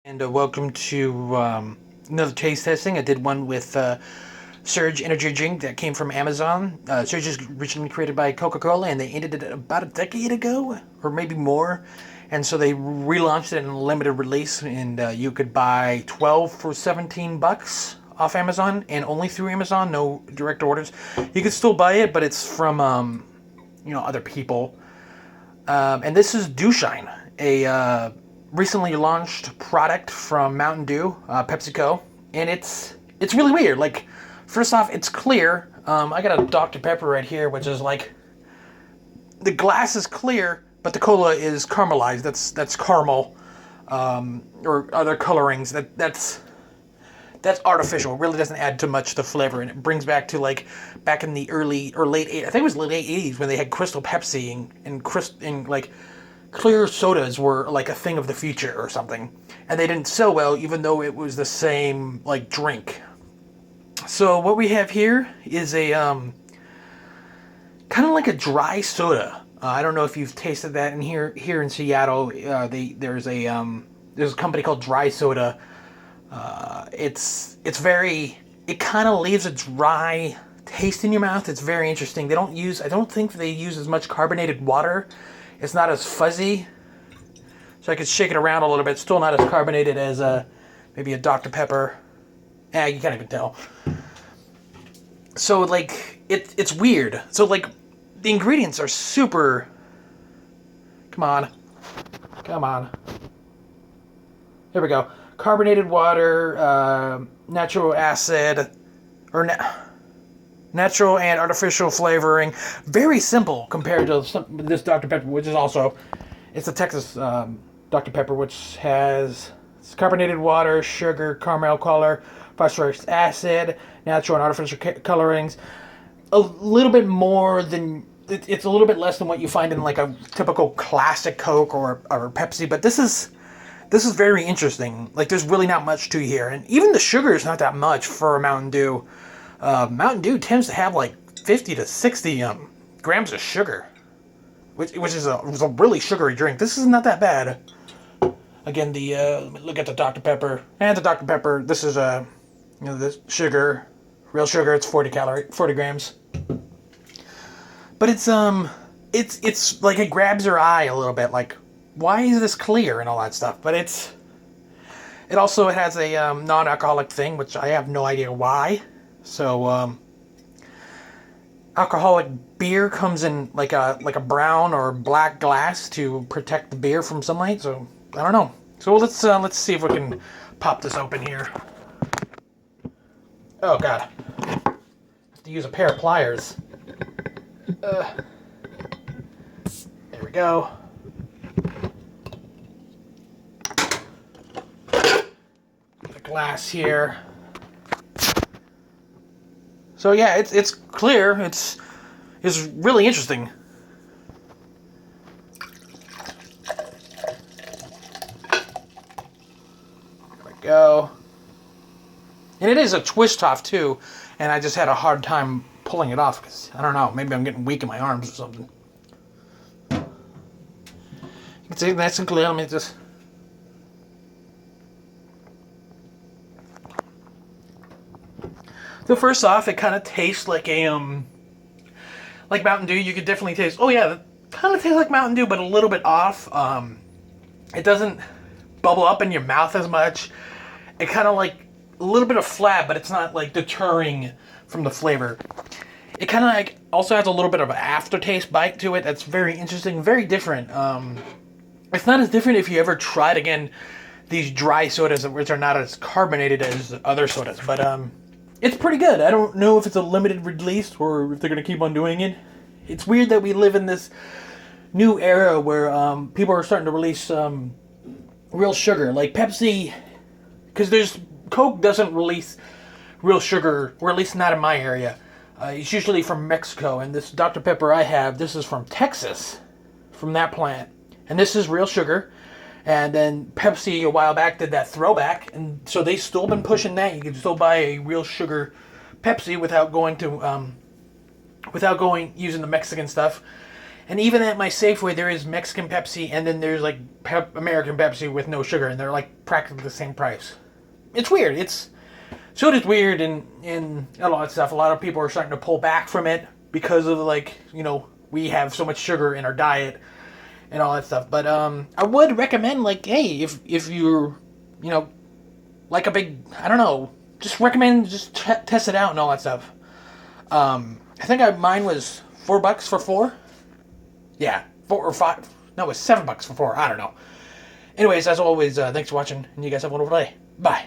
And welcome to another taste testing. I did one with Surge energy drink that came from Amazon. Surge is originally created by Coca-Cola, and they ended it about a decade ago, or maybe more. And so they relaunched it in a limited release, and you could buy 12 for $17 off Amazon, and only through Amazon, no direct orders. You could still buy it, but it's from other people. And this is Dew Shine, a recently launched product from Mountain Dew, PepsiCo, and it's really weird. Like, first off, it's clear. I got a Dr. Pepper right here, which is like the glass is clear, but the cola is caramelized. That's caramel, or other colorings. That's artificial. It really doesn't add too much to the flavor, and it brings back to like back in the early or late I think it was late 80s when they had Crystal Pepsi and like clear sodas were like a thing of the future or something, and they didn't sell well even though it was the same like drink. So what we have here is a kind of like a dry soda. I don't know if you've tasted that in here in Seattle. There's a company called Dry Soda. It kind of leaves a dry taste in your mouth. It's very interesting. I don't think they use as much carbonated water. It's not as fuzzy. So I could shake it around a little bit. It's still not as carbonated as maybe a Dr. Pepper. You can't even tell. So like it's weird. So like the ingredients are super. Come on. There we go. Carbonated water, natural acid, or natural and artificial flavoring. Very simple compared to this Dr. Pepper, which is also, it's a Texas Dr. Pepper, which has carbonated water, sugar, caramel color, phosphoric acid, natural and artificial colorings. A little bit more than, it's a little bit less than what you find in like a typical classic Coke or Pepsi, but this is very interesting. Like, there's really not much to here. And even the sugar is not that much for a Mountain Dew. Mountain Dew tends to have like 50 to 60 grams of sugar, which is a really sugary drink. This is not that bad. Again, look at the Dr. Pepper. And the Dr. Pepper, this is this sugar, real sugar, it's 40 grams. But it's like it grabs your eye a little bit, like, why is this clear and all that stuff? But it also has a non-alcoholic thing, which I have no idea why. So alcoholic beer comes in like a brown or black glass to protect the beer from sunlight. So I don't know. So let's see if we can pop this open here. Oh God, I have to use a pair of pliers. There we go. Glass here. So yeah, it's clear. It's really interesting. There we go. And it is a twist top too, and I just had a hard time pulling it off because I don't know, maybe I'm getting weak in my arms or something. You can see nice and clear. Let me just. So first off, it kind of tastes like like Mountain Dew. You could definitely taste. Oh yeah, it kind of tastes like Mountain Dew, but a little bit off. It doesn't bubble up in your mouth as much. It kind of like a little bit of flat, but it's not like deterring from the flavor. It kind of like also has a little bit of an aftertaste bite to it. That's very interesting, very different. It's not as different if you ever tried again these dry sodas, which are not as carbonated as other sodas, but it's pretty good. I don't know if it's a limited release or if they're going to keep on doing it. It's weird that we live in this new era where people are starting to release real sugar. Like Pepsi, because Coke doesn't release real sugar, or at least not in my area. It's usually from Mexico, and this Dr. Pepper I have, this is from Texas, from that plant. And this is real sugar. And then Pepsi a while back did that throwback, and so they've still been pushing that. You can still buy a real sugar Pepsi without using the Mexican stuff. And even at my Safeway, there is Mexican Pepsi, and then there's like American Pepsi with no sugar, and they're like practically the same price. It's weird. Soda's weird, and a lot of stuff. A lot of people are starting to pull back from it because of like, we have so much sugar in our diet and all that stuff. But I would recommend, like, hey, if you're, like a big, I don't know, just recommend just test it out and all that stuff. I think mine was $4 for 4. Yeah, 4 or 5. No, it was $7 for 4. I don't know. Anyways, as always, thanks for watching, and you guys have a wonderful day. Bye.